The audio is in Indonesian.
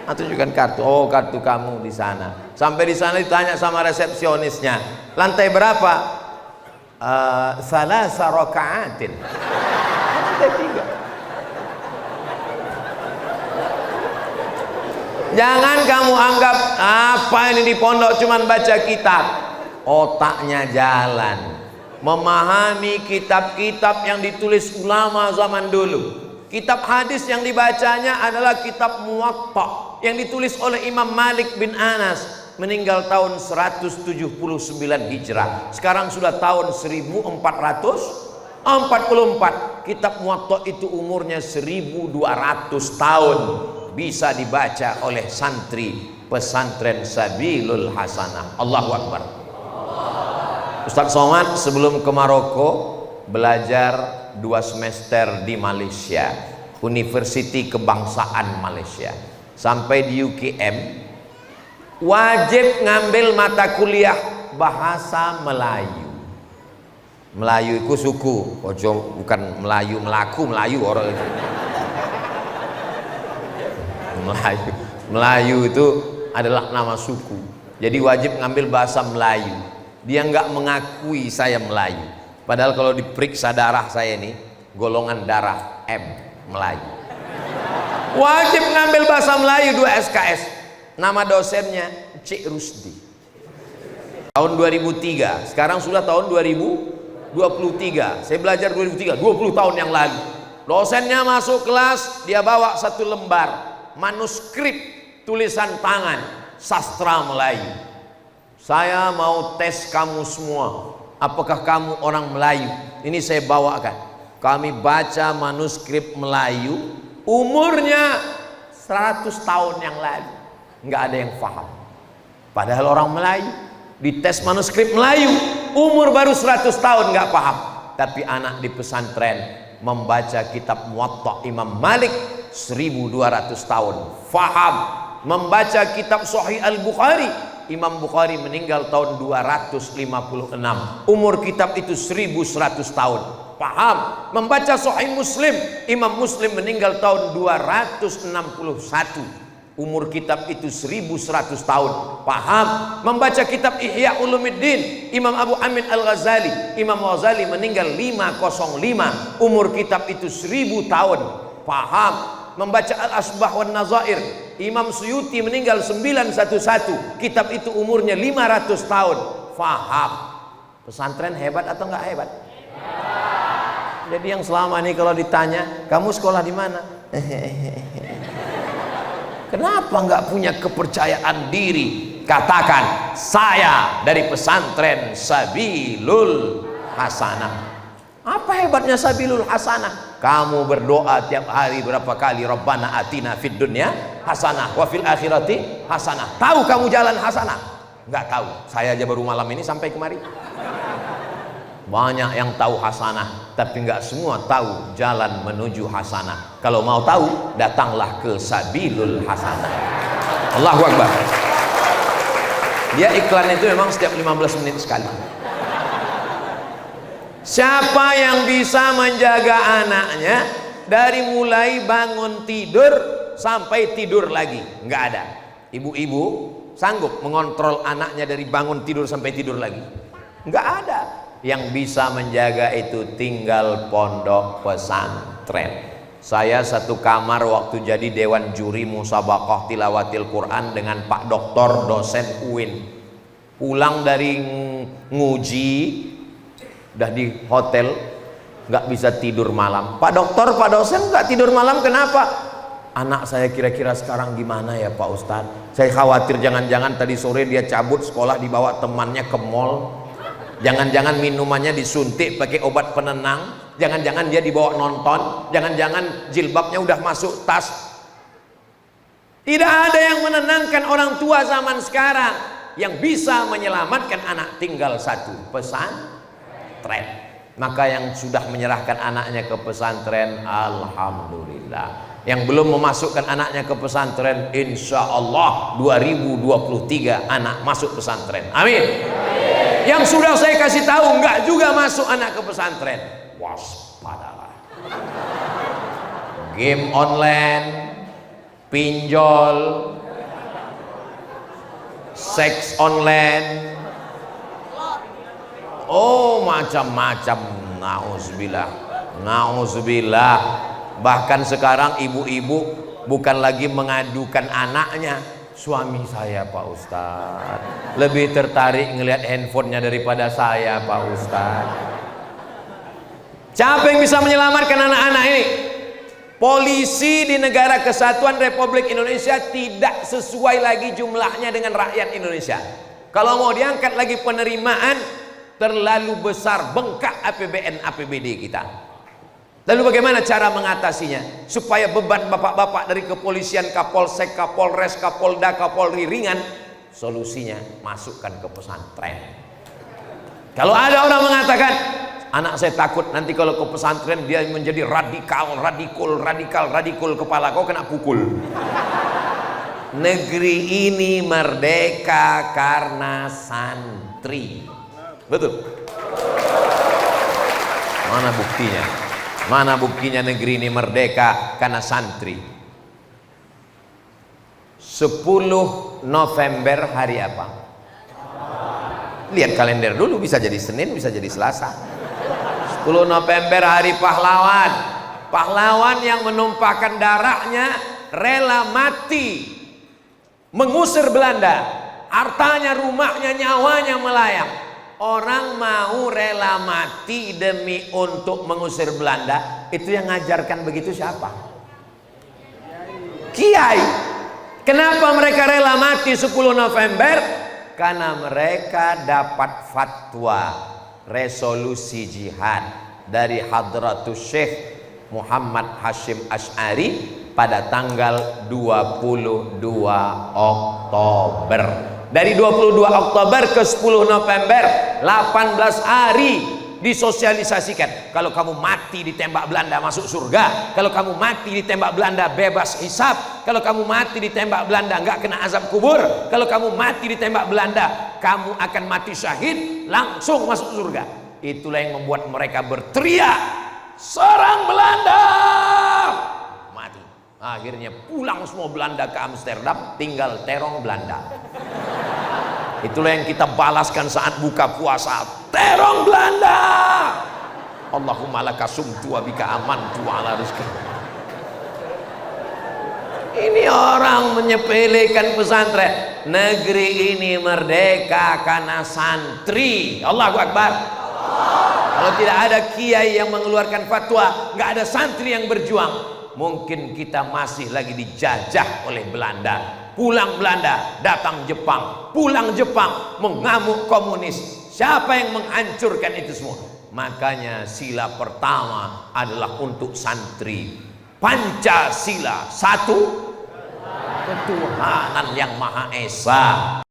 Atau tunjukkan kartu. Oh, kartu kamu di sana. Sampai di sana ditanya sama resepsionisnya, lantai berapa? Salasa raka'atin. Lantai 3. Jangan kamu anggap apa ini di pondok cuman baca kitab. Otaknya jalan, memahami kitab-kitab yang ditulis ulama zaman dulu. Kitab hadis yang dibacanya adalah kitab Muwatta yang ditulis oleh Imam Malik bin Anas, meninggal tahun 179 Hijrah. Sekarang sudah tahun 1444. Kitab Muwatta itu umurnya 1200 tahun, bisa dibaca oleh santri pesantren Sabilul Hasanah. Allahu Akbar. Ustaz Somad sebelum ke Maroko belajar 2 semester di Malaysia, Universiti Kebangsaan Malaysia. Sampai di UKM wajib ngambil mata kuliah bahasa Melayu. Melayu itu suku, ojo bukan Melayu melaku, Melayu orang itu. Melayu itu adalah nama suku. Jadi wajib ngambil bahasa Melayu. Dia nggak mengakui saya Melayu. Padahal kalau diperiksa darah saya ini golongan darah M, Melayu. Wajib ngambil bahasa Melayu 2 SKS. Nama dosennya Cik Rusdi. Tahun 2003. Sekarang sudah tahun 2023. Saya belajar 2003, 20 tahun yang lalu. Dosennya masuk kelas, dia bawa 1 lembar manuskrip tulisan tangan sastra Melayu. Saya mau tes kamu semua. Apakah kamu orang Melayu? Ini saya bawakan. Kami baca manuskrip Melayu, umurnya 100 tahun yang lalu. Nggak ada yang paham. Padahal orang Melayu dites manuskrip Melayu, umur baru 100 tahun nggak paham. Tapi anak di pesantren membaca kitab Muwatta Imam Malik 1200 tahun paham. Membaca kitab Sahih Al-Bukhari, Imam Bukhari meninggal tahun 256. Umur kitab itu 1100 tahun. Paham. Membaca Sahih Muslim, Imam Muslim meninggal tahun 261. Umur kitab itu 1100 tahun. Paham. Membaca kitab Ihya Ulumuddin, Imam Abu Hamid Al-Ghazali, Imam Ghazali meninggal 505. Umur kitab itu 1000 tahun. Paham. Membaca Al-Asbah wan Nazair, Imam Suyuti meninggal 911. Kitab itu umurnya 500 tahun. Faham. Pesantren hebat atau enggak hebat? Jadi yang selama ini kalau ditanya, kamu sekolah di mana? Kenapa enggak punya kepercayaan diri? Katakan, saya dari pesantren Sabilul Hasanah. Apa hebatnya Sabilul Hasanah? Kamu berdoa tiap hari berapa kali, Rabbana atina fid dunya hasanah wa fil akhirati hasanah. Tahu kamu jalan hasanah? Enggak tahu. Saya aja baru malam ini sampai kemari. Banyak yang tahu hasanah, tapi enggak semua tahu jalan menuju hasanah. Kalau mau tahu, datanglah ke Sabilul Hasanah. Allahu Akbar. Dia iklan itu memang setiap 15 menit sekali. Siapa yang bisa menjaga anaknya dari mulai bangun tidur sampai tidur lagi? Nggak ada. Ibu-ibu sanggup mengontrol anaknya dari bangun tidur sampai tidur lagi? Nggak ada. Yang bisa menjaga itu tinggal pondok pesantren. Saya satu kamar waktu jadi dewan juri musabaqah tilawatil Quran dengan Pak Doktor dosen UIN. Pulang dari nguji, udah di hotel, nggak bisa tidur malam. Pak Dokter, Pak dosen nggak tidur malam, kenapa? Anak saya kira-kira sekarang gimana ya Pak Ustadz? Saya khawatir jangan-jangan tadi sore dia cabut sekolah dibawa temannya ke mall. Jangan-jangan minumannya disuntik pakai obat penenang. Jangan-jangan dia dibawa nonton. Jangan-jangan jilbabnya udah masuk tas. Tidak ada yang menenangkan orang tua zaman sekarang. Yang bisa menyelamatkan anak tinggal satu, pesantren. Maka yang sudah menyerahkan anaknya ke pesantren, alhamdulillah. Yang belum memasukkan anaknya ke pesantren, insya Allah 2023 anak masuk pesantren. Amin. Yang sudah saya kasih tahu enggak juga masuk anak ke pesantren, waspadalah. Game online, pinjol, seks online, oh macam-macam. Nauzubillah, nauzubillah. Bahkan sekarang ibu-ibu bukan lagi mengadukan anaknya, suami saya Pak Ustadz lebih tertarik ngelihat handphonenya daripada saya Pak Ustadz. Siapa yang bisa menyelamatkan anak-anak ini? Polisi di negara kesatuan Republik Indonesia tidak sesuai lagi jumlahnya dengan rakyat Indonesia. Kalau mau diangkat lagi penerimaan, terlalu besar, bengkak APBN APBD kita. Lalu bagaimana cara mengatasinya? Supaya beban bapak-bapak dari kepolisian, Kapolsek, Kapolres, Kapolda, Kapolri ringan. Solusinya masukkan ke pesantren. Kalau ada orang mengatakan, anak saya takut nanti kalau ke pesantren dia menjadi radikal kepala kau kena pukul. Negeri ini merdeka karena santri. Betul? Mana buktinya? Mana buktinya negeri ini merdeka karena santri? 10 November hari apa? Lihat kalender dulu, bisa jadi Senin, bisa jadi Selasa. 10 November hari pahlawan. Pahlawan yang menumpahkan darahnya, rela mati mengusir Belanda, hartanya, rumahnya, nyawanya melayang. Orang mau rela mati demi untuk mengusir Belanda, itu yang ngajarkan begitu siapa? Kiai. Kenapa mereka rela mati 10 November? Karena mereka dapat fatwa resolusi jihad dari Hadratus Syekh Muhammad Hashim Asy'ari pada tanggal 22 Oktober. Dari 22 Oktober ke 10 November, 18 hari disosialisasikan. Kalau kamu mati ditembak Belanda masuk surga. Kalau kamu mati ditembak Belanda bebas hisab. Kalau kamu mati ditembak Belanda nggak kena azab kubur. Kalau kamu mati ditembak Belanda, kamu akan mati syahid langsung masuk surga. Itulah yang membuat mereka berteriak, serang Belanda! Mati. Akhirnya pulang semua Belanda ke Amsterdam, tinggal terong Belanda. Itulah yang kita balaskan saat buka puasa, terong Belanda. Allahumma laka sumtu wa bika amantu ala rizki. Ini orang menyepelekan pesantren. Negeri ini merdeka karena santri. Allahu Akbar. Kalau tidak ada kiai yang mengeluarkan fatwa, nggak ada santri yang berjuang, mungkin kita masih lagi dijajah oleh Belanda. Pulang Belanda, datang Jepang. Pulang Jepang, mengamuk komunis. Siapa yang menghancurkan itu semua? Makanya sila pertama adalah untuk santri. Pancasila, satu ketuhanan yang Maha Esa.